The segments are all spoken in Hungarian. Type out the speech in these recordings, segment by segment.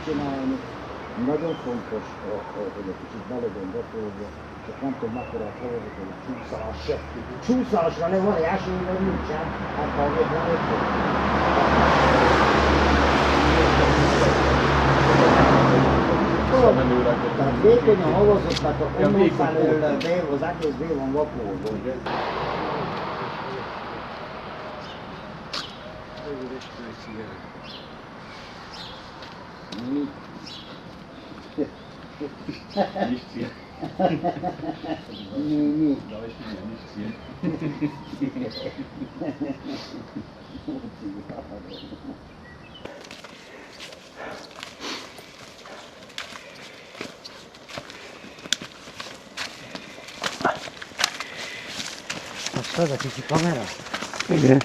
csinálni. Nagyon fontos, hogy egy kicsit be legyen gyakorolva, csak nem tudom mekkora a feladatot, hogy csúszás se. Csúszásra ne van esély, vagy nincsen, hát ha még van ötlet. Tehát vékony a havazott, tehát onnan felől az egész be van vakolva, ugye? Mi? Nichts hier. Mi? Da ist hier nichts hier. Azt az a kicsi kamera? Igen.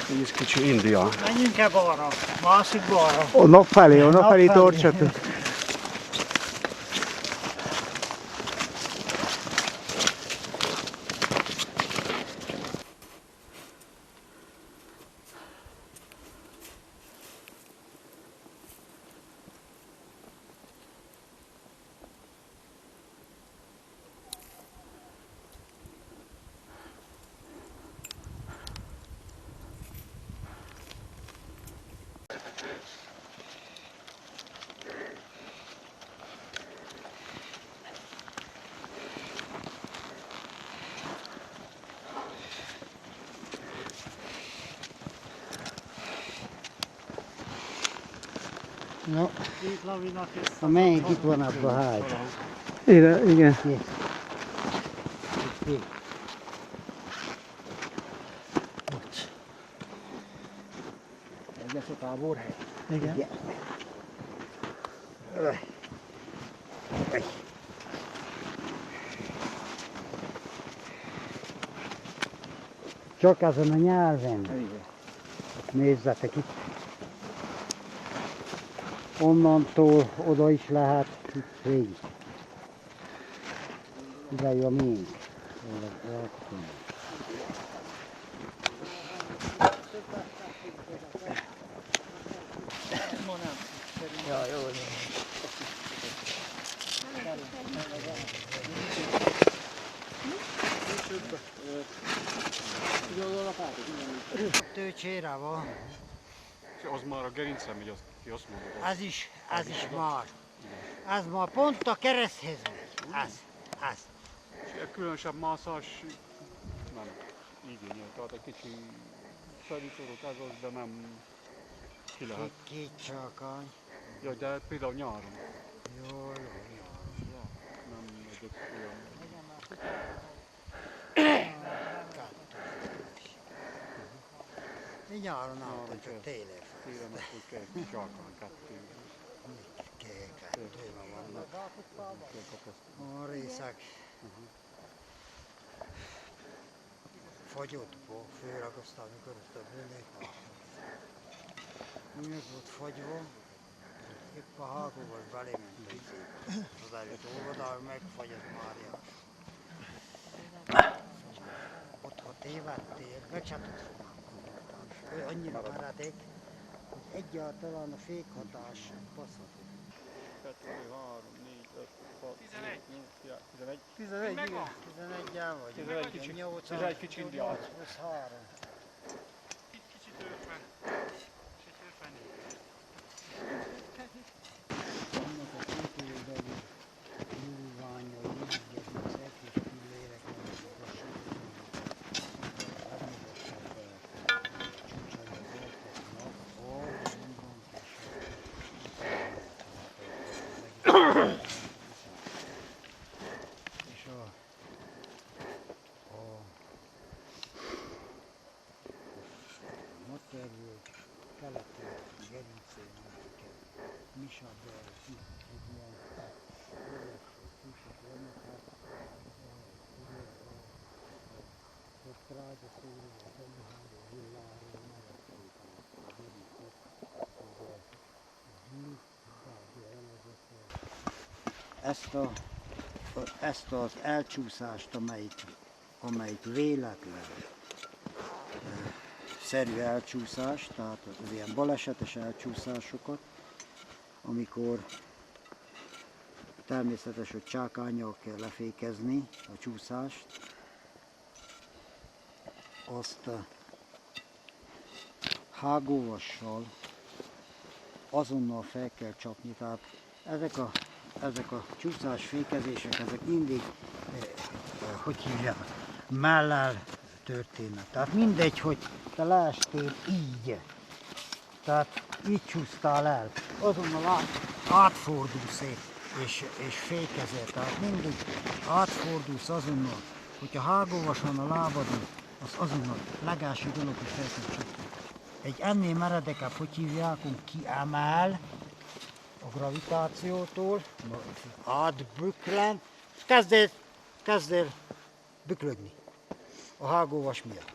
Ez is kicsi India. Menjünk el balra, másik balra. Onnan felé torcsatunk. No, Itt Lavinak a melyik itt van abban a hágy? Igen. Ez lesz a táborhely. Igen. Csak azon a nyelven. Nézzetek itt. Onnantól oda is lehet, itt végig. Ide jó a miénk. Ja, jó. Tőcsére van. Az már a gerincre megy, azt mondod. Ez is már. Ez már pont a kereszthez megy. Ez. És a különösebb mászás nem igényel. Tehát egy kicsi szerűszorok ez az, de nem ki lehet. Két csákány. Ja, de például nyáron. Jó. Nem egyik olyan. Mi nyáron álltam, csak télen. Télen akkor kell csákán kettő. Kettőben vannak. A részek. Fagyotból fölragasztál, amikor ezt a bőlét. Úgy volt fagyva, épp a hágóval belément az előtt óvodába, megfagyott Máriás. Ott, ha tévedtél, becsatod fognak. Ő annyira maradék, hogy egyáltalán a fékhatás passzhat. 2, 3, 4, 5, 6, 11. 11, igen. 11-el vagy. 11 kicsi. 8, 11 kicsi indián. 23. Kicsit 50. Kicsit 50. Annak a kultúrbeli nyúlványai, jegyzek és pillérek és a materről keleti gerincén Misabel, egy ilyen húsok vannak, hát a trágya szóró, a szemühágó villáról megették a gerincet, hogy ezt az elcsúszást, amelyik véletlen szerű elcsúszás, tehát az ilyen balesetes elcsúszásokat, amikor természetes, hogy csákánnyal kell lefékezni a csúszást, azt hágóvassal azonnal fel kell csapni. Tehát ezek a csúszásfékezések, ezek mindig, hogy hívják, mellel történnek. Tehát mindegy, hogy te leestél így, tehát így csúsztál el, azonnal átfordulsz és fékezel. Tehát mindig átfordulsz azonnal, hogyha hágóvas van a lábadon, az azonnal legelső dolog, hogy fel kell csapni. Egy ennél meredekebb, hogy hívják, kiemel a gravitációtól, átbüklen, kezd el büklödni a hágóvas miatt.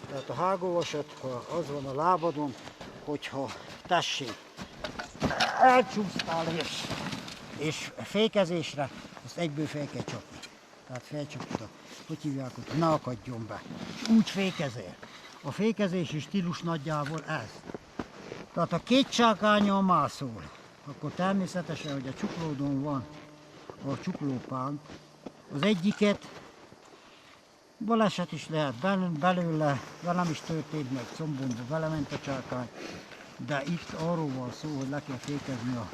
Tehát a hágóvasat, ha az van a lábadon, hogyha tessék, elcsúsztál és fékezésre, azt egyből fel kell csapni. Tehát felcsapod, hogy hívják, hogy ne akadjon be. És úgy fékezel. A fékezési stílus nagyjából ez. Tehát ha két csákánnyal mászol, akkor természetesen, hogy a csuklódon van a csuklópánk, az egyiket baleset is lehet belőle, velem is történt, meg combomba belement a csákány, de itt arról van szó, hogy le kell fékezni a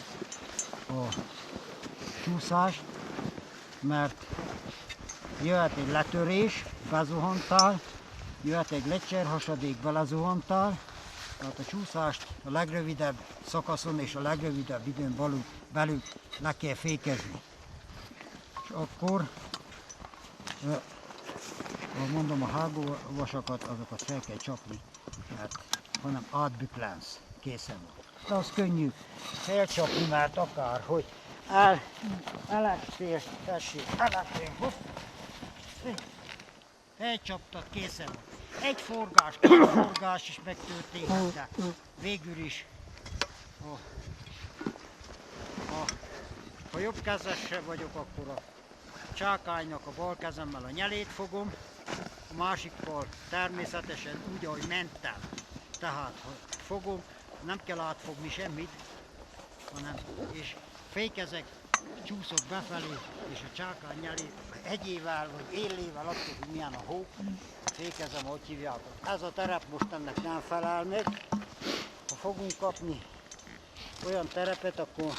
csúszást, mert jöhet egy letörés, bezuhantál, jöhet egy lecserhasadék, belezuhantál, tehát a csúszást a legrövidebb szakaszon és a legrövidebb időn belül le kell fékezni. És akkor, mondom, a hágóvasakat, azokat fel kell csapni, mert hanem átbüklensz, készen van. De az könnyű felcsapni, mert akárhogy elestél, tessék, elestél, hopp, felcsaptad, készen van. Egy forgás, két forgás is megtörténik, de végül is, ha jobb kezessel vagyok, akkor a csákánynak a bal kezemmel a nyelét fogom, a másikkal természetesen úgy, ahogy mentem. Tehát, ha fogom, nem kell átfogni semmit, hanem, és fékezek, csúszok befelé, és a csákány nyelét hegyével vagy éllével, attól, hogy milyen a hó, fékezem, ahogy hívják. Ez a terep most ennek nem felel meg. Ha fogunk kapni olyan terepet, akkor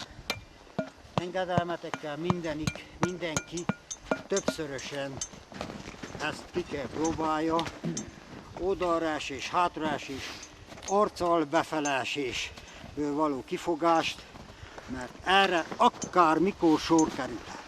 engedelmetekkel mindenki többszörösen ezt ki kell próbálja. Oldalrás és hátrás és arccal befelesésből való kifogást, mert erre akár mikor sor kerülhet.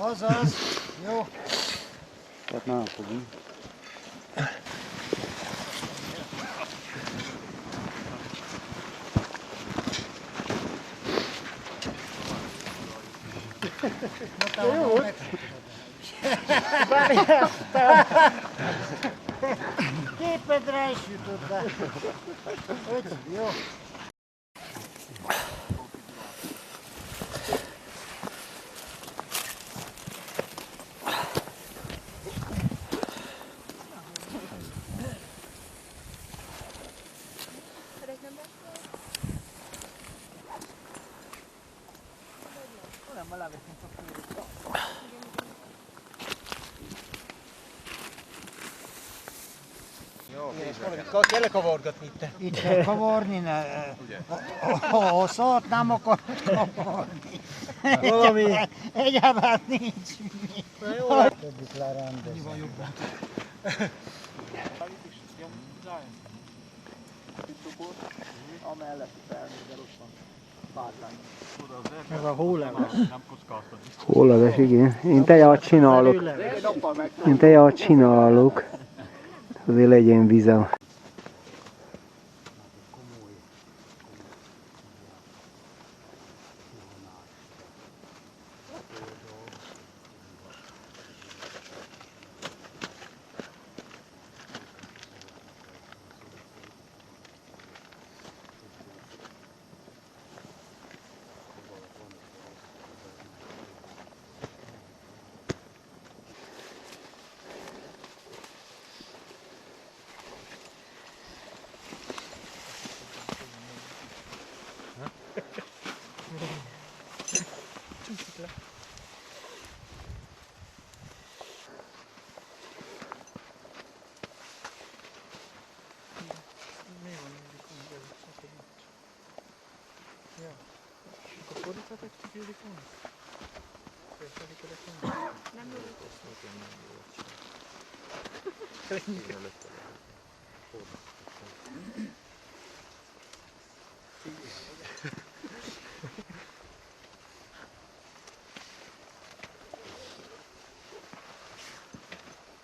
Azaz, jó. Tehát nem fogunk. Jó. Képedre is jutott, de... Jó. Kell kavargatni itt? Itt kell kavarni, ha szart nem akarod kavarni. Valami. Egyáltalán nincs. Na jó, Többit lerendezem. annyival jobban. Amelletti felnézel, ott van párlány. Ez a hóleves. Nem kockáztat. Hóleves, igen. Én teját csinálok. Előleves. Én teját csinálok. Azért legyen vizem.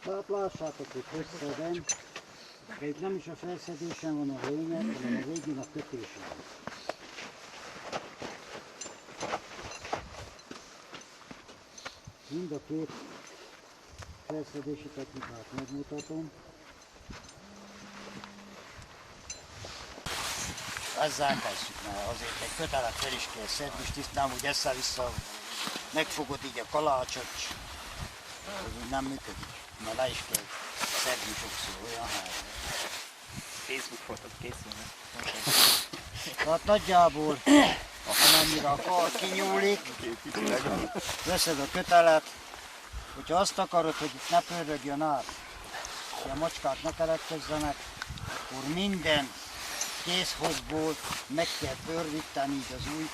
Hát lássátok, hogy szedem. De itt nem is a felszedésen van a lényeg, hanem a végén a kötésen. Mind a két felszedési technikát megmutatom. Ezzel tesszük, mert azért egy kötelet fel is kell szedni, és tisztán úgy össze-vissza megfogod így a kalácsot, az úgy nem működik, mert le is kell szedni sokszor, olyan hely. Facebook fotót készülnek. Tehát nagyjából, amennyire a kar kinyúlik, veszed a kötelet, hogyha azt akarod, hogy itt ne pörögjön át, hogy a macskák ne keletkezzenek, akkor minden kézhozból meg kell pördíteni így az új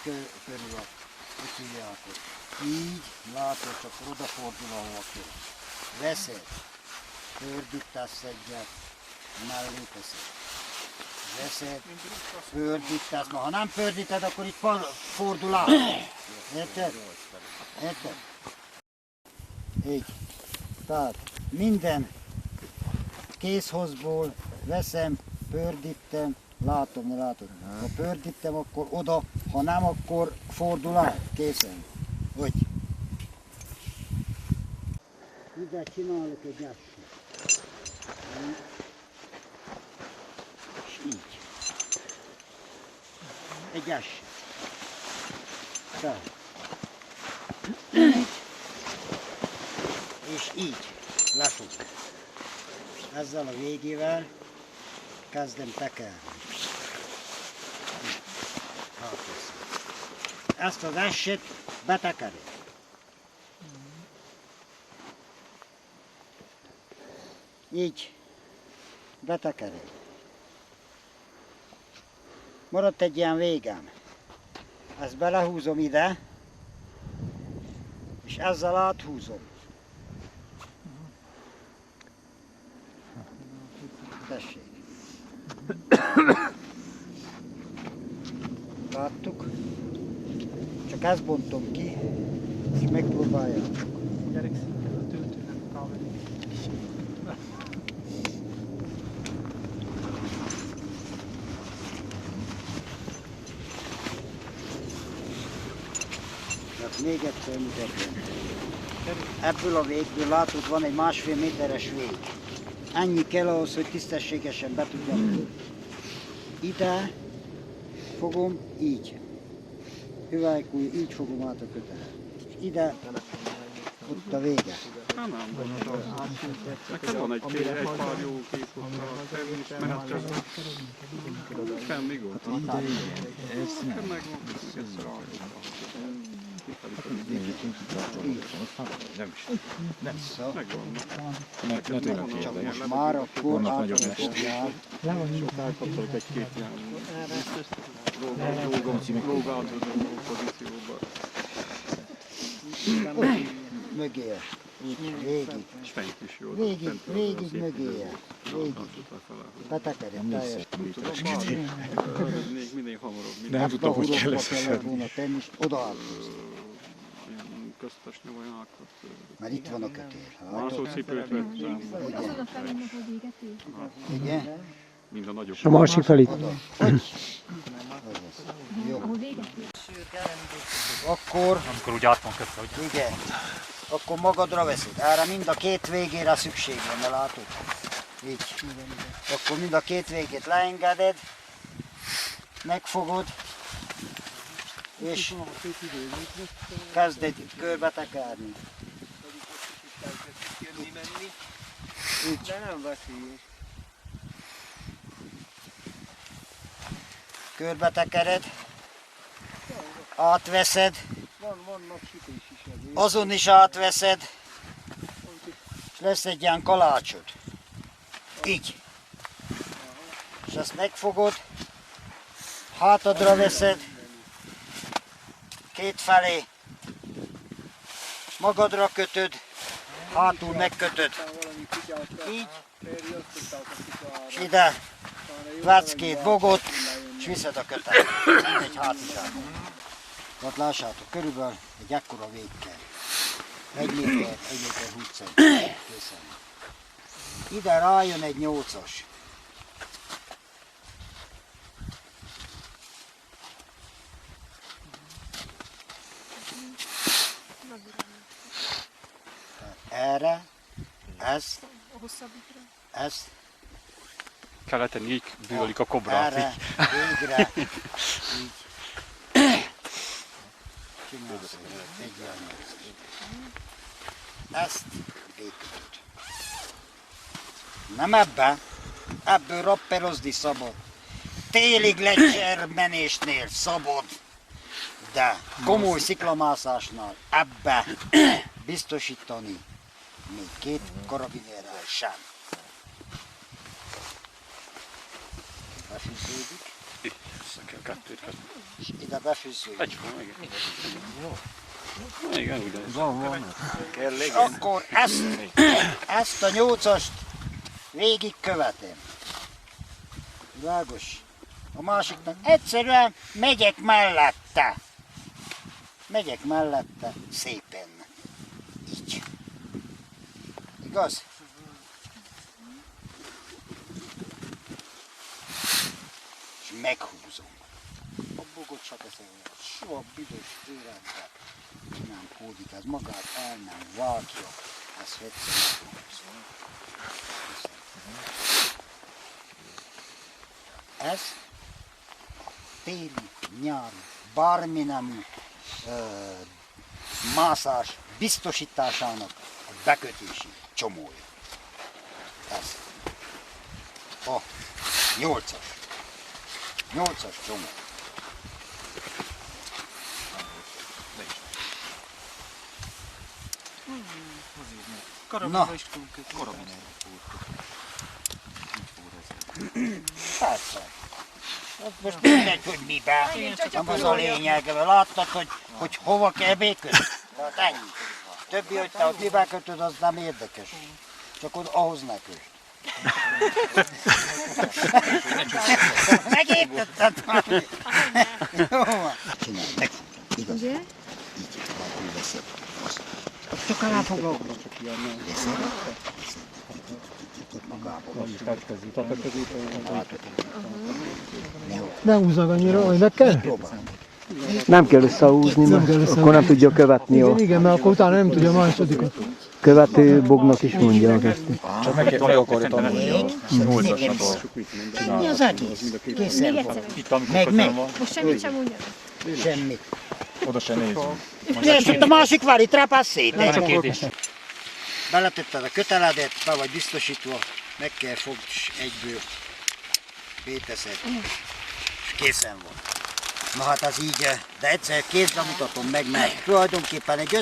körül a ütőjákot. Így, látod, csak odafordul, ahova kell. Veszed, pördítesz egyet, mellé teszed. Veszed, pördítesz, ha nem pördíted, akkor itt fordul át. Érted? Érted? Így. Tehát minden kézhozból veszem, pördítem, látom, látod. Ha pördítem, akkor oda, ha nem, akkor fordul át. Készen. Úgy. Ide csinálok egy esset. És így. Egy esset. Tehát. Így. És így. Lefogom. Ezzel a végével kezdem tekerni. Ezt az esset betekerem. Így betekerem. Maradt egy ilyen végem. Ezt belehúzom ide, és ezzel áthúzom. Tessék. Láttuk? Csak ezt bontom ki, és megpróbáljátok. Gyerek szinte a töltőnek a kávé. Tehát még egyszer mutatom. Ebből a végből látod, van egy 1,5 méteres vég. Ennyi kell ahhoz, hogy tisztességesen be tudjam. Ide fogom így. Hüvelykúj, így fogom át a kötelet. És ide, ott a vége. Nem, nekem van egy pár jó kép ott a termésmenet, csak semmi gond. Nekem megvan, egyszer megvan. Csak most már akkor átadjál. Elkapcsolok egy-két ilyen lógáltozó pozícióba. Mögé. Végig. És fent is jó. Végig mögéje. Végig. Betekerjem teljesen. Még minél hamarabb. Nem tudtam, hogy kell ezt kellett volna tenni, és oda áthúzni. Ilyen köztes nyavajákat. Mert itt van a kötél. Mászócipőt vettem. Igen? Mind a nagyobb. És a másik fel itt. Jó. Akkor, Amikor úgy át van kötve, hogy igen, akkor magadra veszed. Erre mind a két végére szükség van, látod? Így. Akkor mind a két végét leengeded, megfogod, és kezded körbe tekerni. Így. De nem veszélyes. Körbe tekered, átveszed, Vannak sütés is ezért. azon is átveszed, és lesz egy ilyen kalácsod. Így. És ezt megfogod, hátadra veszed, kétfelé, magadra kötöd, hátul megkötöd. Így, és ide vetsz két bogot, és viszed a kötet. Egy hátizsákon. Tehát lássátok, körülbelül egy ekkora vég kell. 1 méter 20 cm. Készen. Ide rájön egy 8-as. Erre, ezt, keleten így bűvölik a kobrát. erre, végre, így. Csinálsz egy ilyen nyolc. Ezt végkötöd. Nem ebbe, ebből rapperozni szabad. Télig lecsermenésnél szabad, de komoly sziklamászásnál ebbe biztosítani még 2 karabinérrel sem. Befűződik, és ide befűződik. Igen, ugye. Akkor ezt a 8-ast végig követem. Világos? A másiknak egyszerűen megyek mellette. Megyek mellette szépen. Így. Igaz? És meghúzom. A bogot csak eszem, soha büdös életben nem kódik, ez magát el nem vágja. Ez egyszer meghúzom. Ez téli, nyári, bármi nemű mászás biztosításának a bekötési csomója. Ez a 8-as. 8-as csomó. Na, persze. Hát most mindegy, hogy miben. Nem az a lényeg, láttad, hogy hova kell békötni? Tehát ennyi. Többi, hogy te ott miben kötöd, az nem érdekes. Csak ott ahhoz ne kösd. Megértetted már? Jó van. Csinálj, megfogom. Igaz? Így, akkor veszed. Csak elfoglalkozz. Veszed. Nem húznak annyira, hogy meg kell? Nem kell összehúzni, mert akkor nem tudja követni Igen, a igen, mert akkor utána nem tudja a másodikat. követő bognak is mondja ezt. Csak meg akarja tanulni. Ennyi az egész. Készen van. Meg. Most semmit sem mondja. Semmit. Oda se nézzünk. Nézd, a másik vár, itt rápász szét. Beletetted a köteledet, be vagy biztosítva, meg kell fogd, és egyből béteszed, és készen van. Na hát ez így, de egyszer kézben mutatom meg, mert tulajdonképpen egy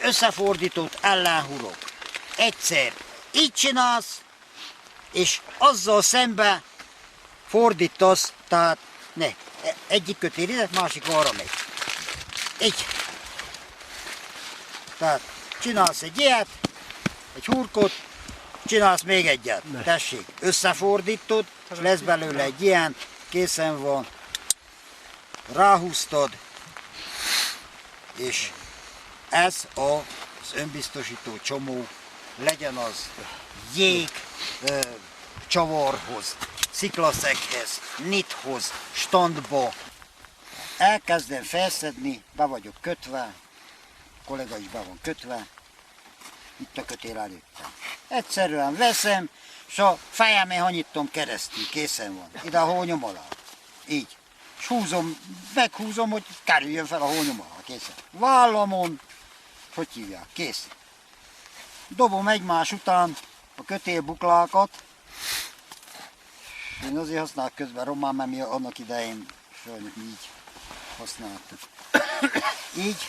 összefordított ellenhurok. Egyszer így csinálsz, és azzal szembe fordítasz, tehát ne, egyik kötél ide, másik arra megy. Így. Tehát csinálsz egy ilyet, egy hurkot, csinálsz még egyet. Tessék, összefordítod, és lesz belőle egy ilyen, készen van, ráhúztad, és ez az önbiztosító csomó, legyen az jég, csavarhoz, sziklaszeghez, nithoz, standba. Elkezdem felszedni, be vagyok kötve, a kollega is be van kötve, itt a kötél előttem. Egyszerűen veszem, és a fejemén hanyítom keresztül, készen van. Ide a hónyom alá. Így. És húzom, meghúzom, hogy kerüljön fel a hónyom alá, készen. Vállamon, hogy hívják, kész. Dobom egymás után a kötélbuklákat. Én azért használok közben román, mert mi annak idején sajnos így használtuk. Így.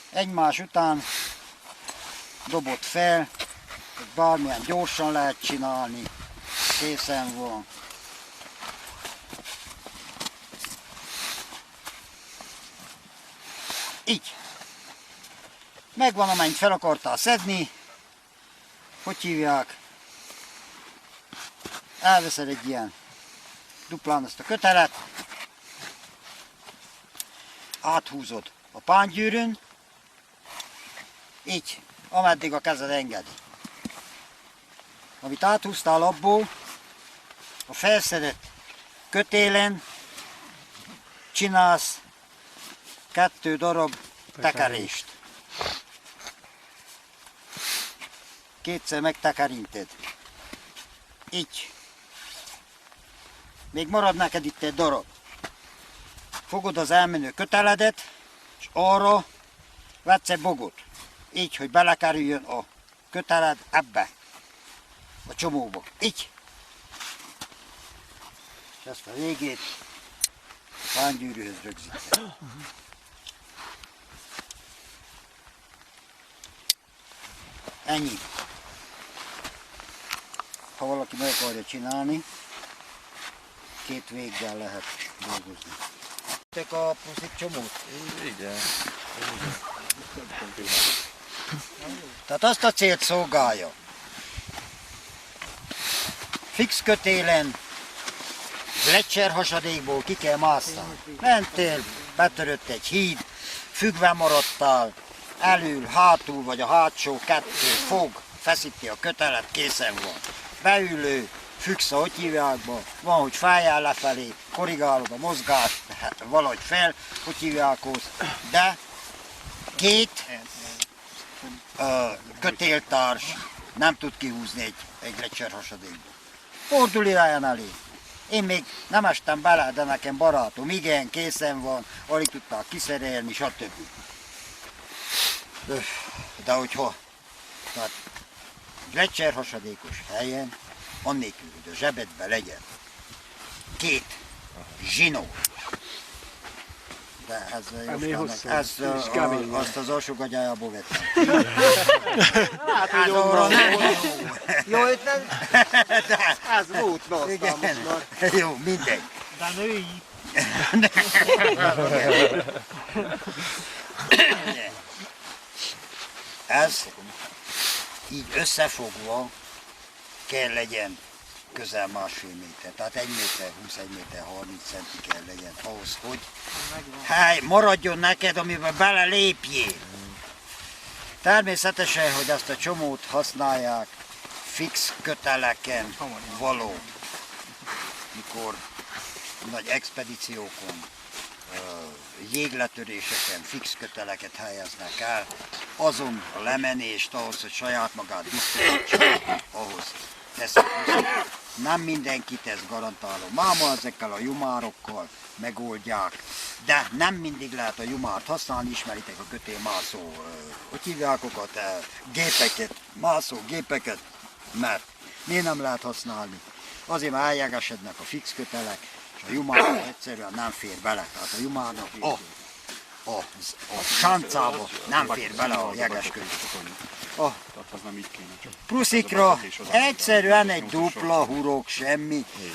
Egymás után dobott fel, bármilyen gyorsan lehet csinálni, készen van. Így. Megvan, amennyit fel akartál szedni, hogy hívják, elveszed egy ilyen duplán ezt a kötelet, áthúzod a pángyűrűn, így, ameddig a kezed engedi. Amit áthúztál abból, a felszedett kötélen csinálsz 2 darab tekerést. Kétszer megtekeríted. Így. Még marad neked itt egy darab. Fogod az elmenő köteledet, és arra vetsz egy bogot. Így, hogy belekerüljön a köteled ebbe, a csomóba. Így. És ezt a végét a pángyűrűhöz rögzíted. Ennyi. Ha valaki meg akarja csinálni, 2 véggel lehet dolgozni. Tettek a proszik csomót? Igen. Tehát azt a célt szolgálja. Fix kötélen, Gletscher hasadékból ki kell másszál. Mentél, betörött egy híd, függve maradtál, elül, hátul vagy a hátsó 2 fog, feszíti a kötelet, készen van. Beülő, függsz a hogy hívjákba, van, hogy fájjál lefelé, korrigálod a mozgást, valahogy fel, hogy hívjákhoz, de 2 kötéltárs nem tud kihúzni egy Gletscher hasadékból. Fordul irányan elé. Én még nem estem bele, de nekem barátom, igen, készen van, alig tudták kiszerelni, stb. De hogyha, tehát Gletscher hasadékos helyen, annélkül, hogy a zsebedben legyen 2 zsinó. De ez azt az alsógagyájából vettem. Hát, hogy arra nem jó, itt nem. Ez volt, jó, mindegy. De női. Ez így összefogva kell legyen közel 1,5 méter. Tehát 1 méter 20, 1 méter 30 centi kell legyen ahhoz, hogy maradjon neked, amiben belelépjél. Természetesen, hogy azt a csomót használják fix köteleken való, mikor nagy expedíciókon, jégletöréseken fix köteleket helyeznek el, azon a lemenést ahhoz, hogy saját magát biztosítsa, ahhoz teszik. Nem mindenkit ezt garantálom. Máma ezekkel a jumárokkal megoldják, de nem mindig lehet a jumárt használni, ismeritek a kötélmászó, hogy hívjákokat, gépeket, mászó gépeket, mert miért nem lehet használni? Azért, mert eljegesednek a fix kötelek, és a jumár egyszerűen nem fér bele. Tehát a jumárnak a sáncába nem fér bele a jegeskönyv. Pruszikra egyszerűen egy dupla hurok,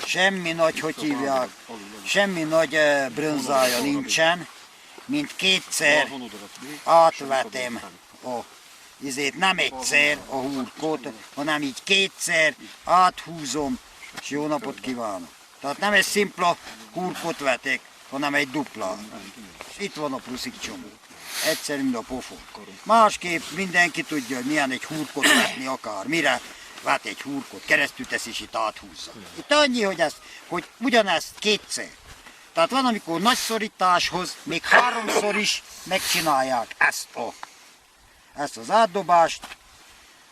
semmi nagy, hogy hívják, semmi nagy brönzája nincsen. mint kétszer átvetem nem egyszer a hurkot, hanem így kétszer áthúzom, és jó napot kívánok. Tehát nem egy szimpla hurkot vetek, hanem egy dupla. És itt van a pluszik csomó. Egyszerű, mint a pofon. Másképp mindenki tudja, hogy milyen egy hurkot vetni akar. Mire vet egy hurkot, keresztül teszi és itt áthúzza. Itt annyi, hogy ugyanezt kétszer. Tehát van, amikor nagy szorításhoz még háromszor is megcsinálják ezt az átdobást,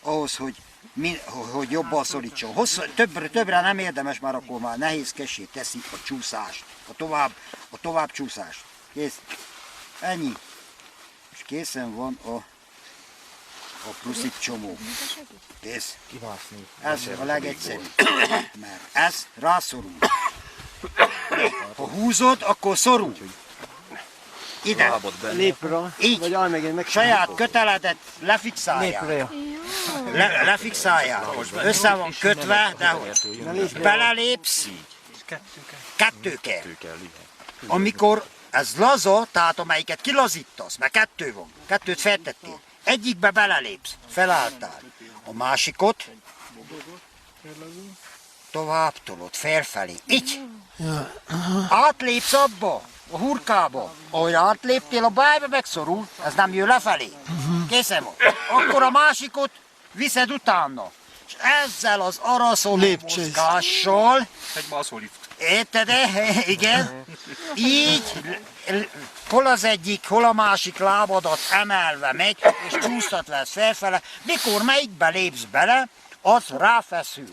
ahhoz, hogy jobban szorítson. Többre nem érdemes, mert akkor már nehézkessé teszi a csúszást, a tovább csúszást. Kész. Ennyi. És készen van a pluszik csomó. Kész. Ez a legegyszerűbb, mert ez rászorul. Ha húzod, akkor szorul. Ide. Lépra. Így. Saját köteledet lefixálják. Lefixálják. Össze van kötve, de belelépsz, kettő kell. Amikor ez laza, tehát amelyiket kilazítasz, mert kettő van, kettőt feltettél. Egyikbe belelépsz, felálltál. A másikot tovább tolod, felfelé. Így. Átlépsz abba, a hurkába. Ahogy átléptél, a bájba megszorul, ez nem jön lefelé. Készen van. Akkor a másikot viszed utána. És ezzel az araszoló mozgással, Egy baszolift. érted? Igen. Így hol az egyik, hol a másik lábadat emelve megy, és csúsztat lesz felfele. Mikor melyikbe lépsz bele, az ráfeszül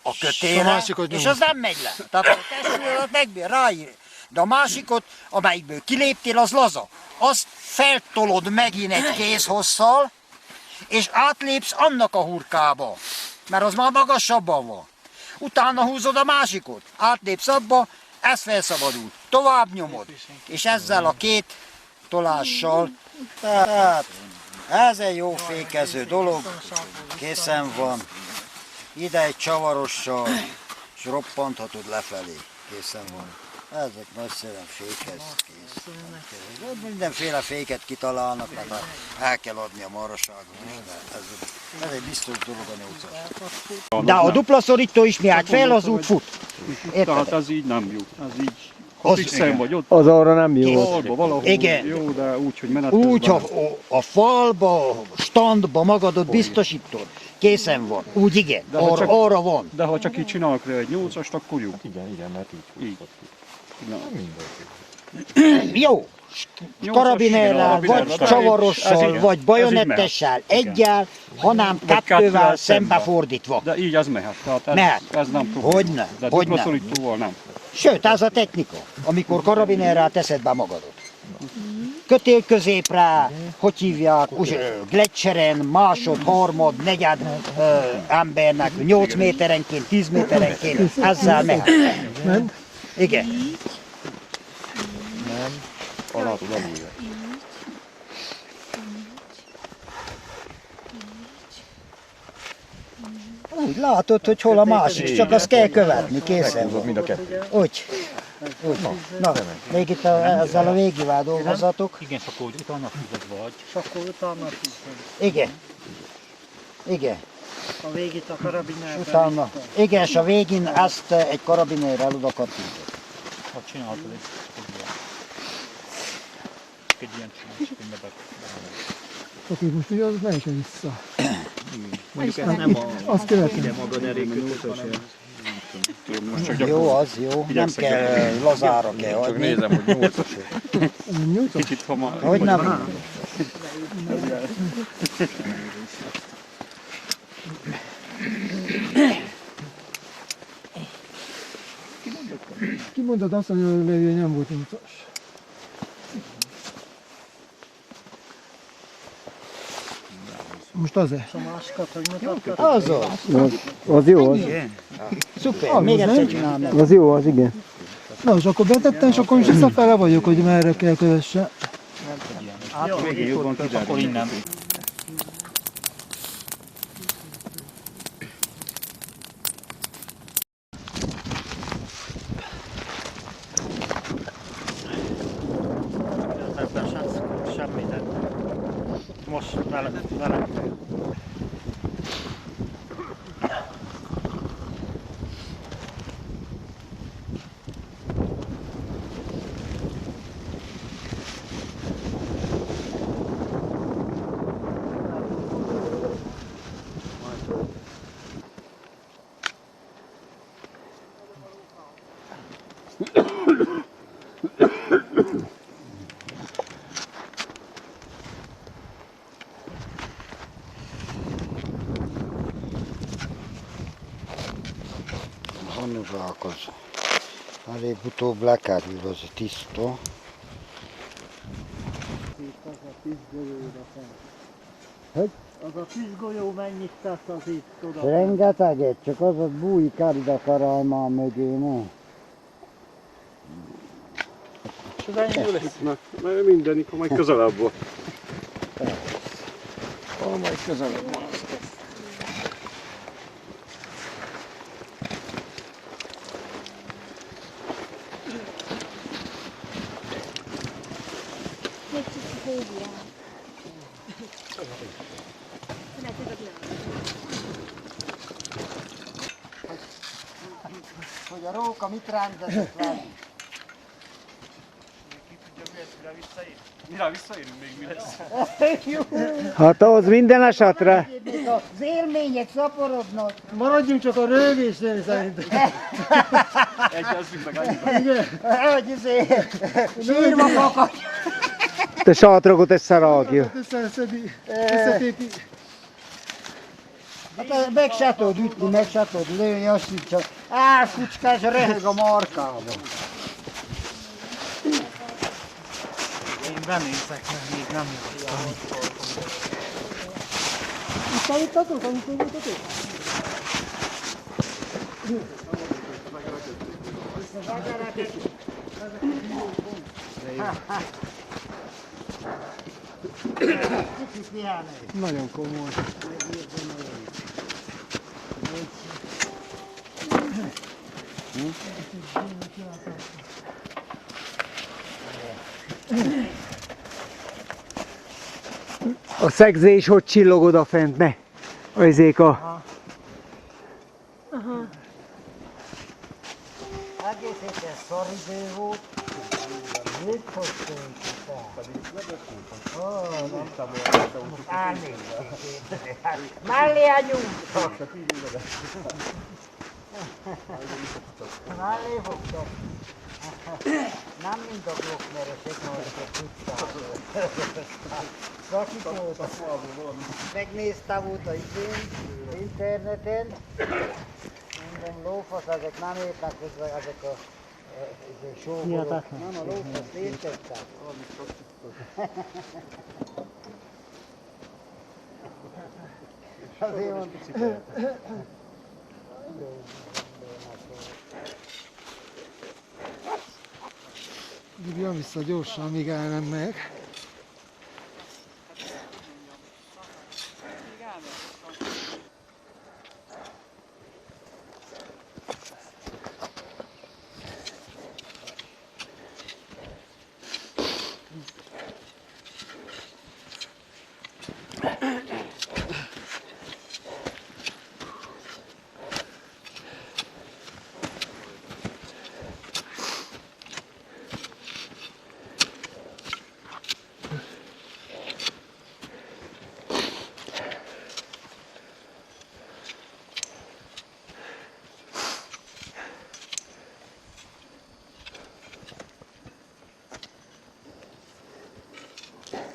a kötélre, és az nem megy le. Tehát a testőr megbír, ráír. De a másikot, amelyikből kiléptél, az laza. Azt feltolod megint egy kézhosszal, és átlépsz annak a hurkába, mert az már magasabban van. Utána húzod a másikot, átlépsz abba, ez felszabadul. Tovább nyomod, és ezzel a két tolással, tehát ez egy jó fékező dolog, készen van. Ide egy csavarossal, és roppanthatod lefelé, készen van. Ezek nagyszerűen fékez, kész. Mindenféle féket kitalálnak, mert el kell adni a maraságot is, de ez egy biztos dolog a 8-as. De a dupla szorító is miért fel, az úgy fut. Tehát ez így nem jó. Ez így, ha fixen vagy ott, Az arra nem jó. falba valahol Igen. jó, de úgy, hogy menet Úgy, ha közben. a falba, a standba magadot biztosítod, készen van. Úgy igen, arra van. De ha csak így csinálok rá egy 8-ast, akkor jó. Igen, mert így. Na. Jó. Karabinerrel, vagy csavarossal, vagy bajonettessel, egyel, hanem kettővel szembefordítva. De így az mehet. Tehát ez, Mehet. ez nem probléma. Hogyne, De hogyne. dupla szorítóval nem. Sőt, ez a technika, amikor karabinerrel teszed be magadot. Kötél középre, hogy hívják, gletscheren, másod, harmad, negyed embernek 8 méterenként, 10 méterenként, ezzel mehet. Igen. Alá tud alulja. Úgy látod, hogy hol a másik, csak azt kell követni, készen van. Mind a kettő. Úgy. Na, még itt ezzel a végivel dolgozatok. Igen, és akkor utána fizet vagy. És akkor utána fizet. Igen. Igen. A végét a karabinerben. Utána. Igen, és a végén ezt egy karabinérrel oda kattintod. Ha csináltad egy ilyen csinálsz, hogy mebek. Oké, most ugye az ne is vissza. Mondjuk ez nem Azt követem. ide magad elég kötött, hanem Most csak Jó, az jó. Nem kell, lazára kell Csak hagyni. nézem, hogy 8-as. kicsit, ha ma... Hogy nem? Ki mondod azt, hogy a Levi nem volt utas? Most az-e? a másikat, hogy mutatod. Az az. Az jó, az. Szuper, még egyszer csinálom meg. Az jó, az igen. Na, és akkor betettem, és akkor is visszafele vagyok, hogy merre kell kövesse. Végig jobban Akkor innen. Hanuzsálkoz. Előbb-utóbb lekerül az tiszta. Az a tűzgolyó mennyit tesz az itt, tudod? Rengeteget, csak az a bújik el ide Karajmán mögé, ne? És az ennyi lesz? Na, mert mindenik, majd közelebb volt. Majd közelebb van. Hogy a róka mit rendezett le? Mire visszaérünk még mi lesz? Hát ahhoz minden esetre. Az élmények szaporodnak. Maradjunk csak a rögésnél szerintem. Egyezzük meg annyiban. Igen. Hogy sírva fakadj. Te sátragot összerágja. Összetépi. Hát meg se tudod ütni, meg se tudod lőni, azt így csak elfucskál és röhög a markába. Én benézek, mert még nem játszom. Itt a Nagyon komoly. A szegzés hogy csillog odafent, ne? Azék a... Egész héten szaridő volt. Mit hoztunk itt el? Mellé a nyújtok. Mellé fogtok. Nem mind a blokkmeresek, mert szakítót. Megnéztem óta interneten. Minden lófasz, ezek nem értek hozzá, ezek a sógorok. Nem, a lófasz értettek. Azért mondom. Jön vissza gyorsan, míg el nem meg.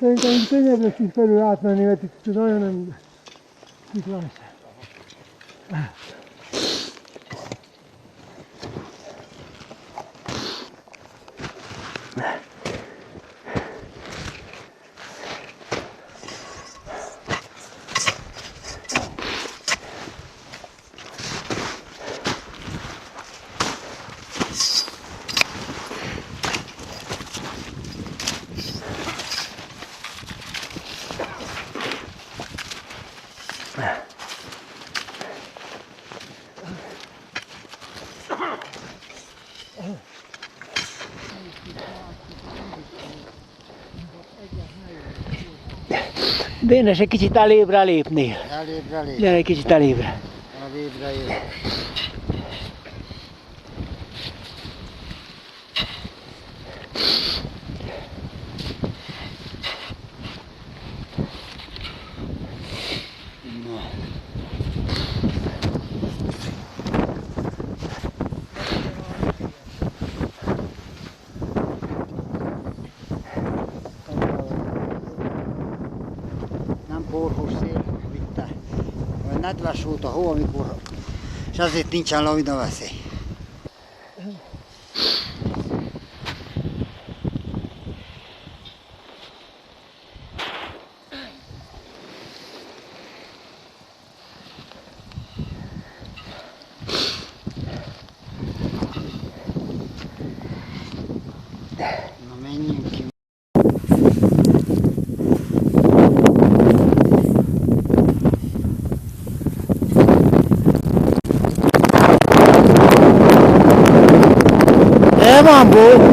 Szerintem könnyebb lesz itt felül átmenni, mert itt nagyon nem ciklás. Dénes, egy kicsit elébre lépnél. Elébre lép. Gyere egy kicsit elébre. Elébre jön. Nem porhos szél, vitte. Olyan nedves volt a hó, amikor... És azért nincsen lavina veszély. Na menjünk ki. El van, Bó!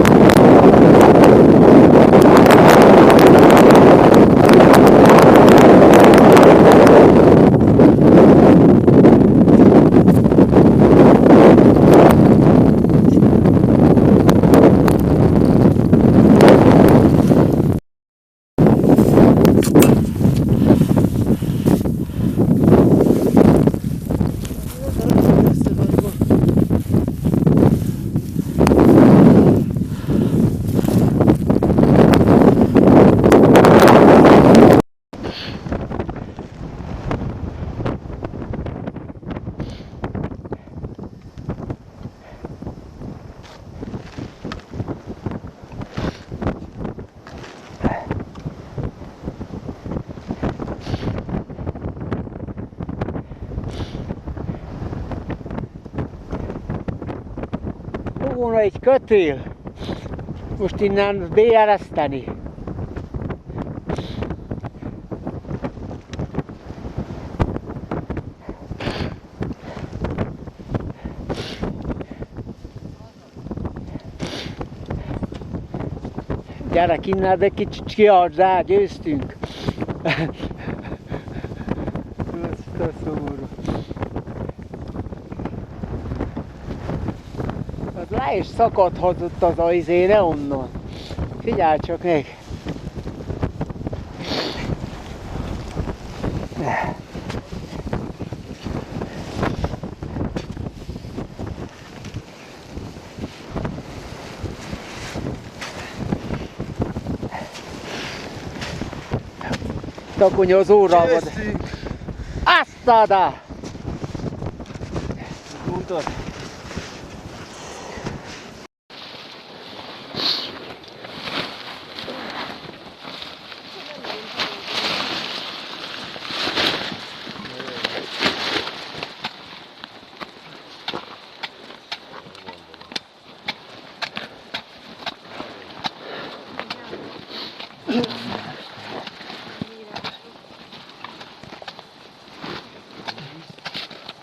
Volna egy kötél. Most innen beereszteni. Gyerek innen, de kicsit kiadd rá, győztünk. Ez szomorú. Az le is szakadhatott az a izére onnan. Figyelj csak meg! Takonya az órába. Azt adá! Mondtad?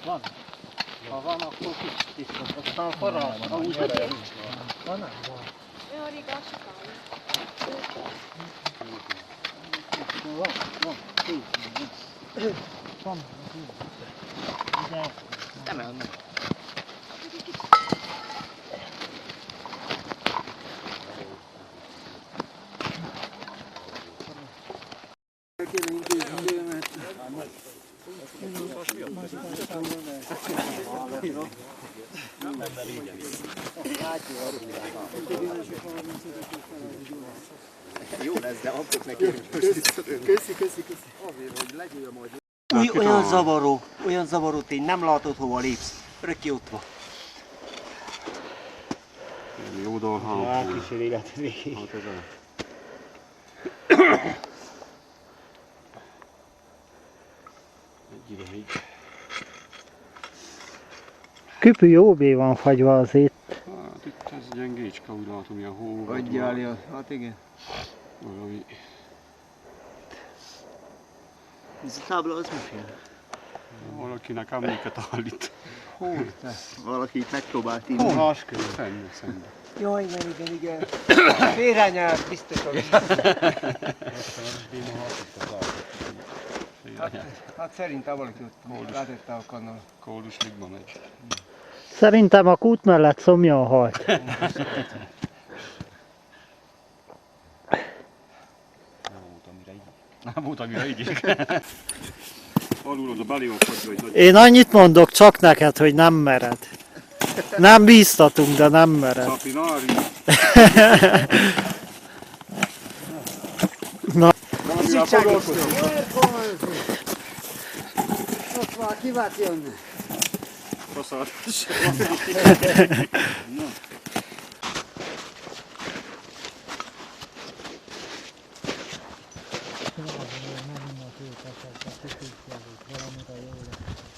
Van. Ha van, akkor kicsit is van. Aztán farra, ha úgy van. Van? Van. Van. Nem elmegy. Jó lesz, de abszolút neki. Köszi. Olyan zavaró tény, nem látod hova lépsz. Örökké ott van. Jó dolga. Kísér élet végig. Egy ideig. Küpű jó bé van fagyva azért. Hát itt ez gyengécske, úgy látom, ilyen hó. Adjál, hát igen. Valami. Ez a tábla az miféle? Valakinek emléket állít. Hú, valaki itt megpróbált írni. Hol máskör? Szembe. Jaj, igen. Félrenyárt, biztos, hogy. Hát szerintem valaki ott rátette a kannal. Kóluslikban egy. Szerintem a kút mellett szomjan halt. Nem volt, amire így. Alulod a beliófadja, hogy nagy Én annyit mondok csak neked, hogy nem mered. Nem bíztatunk, de nem mered. szapinári. Na. Valamivel foglalkoztunk. Ott van, kivát jönne. Faszát. Valamire jó lesz.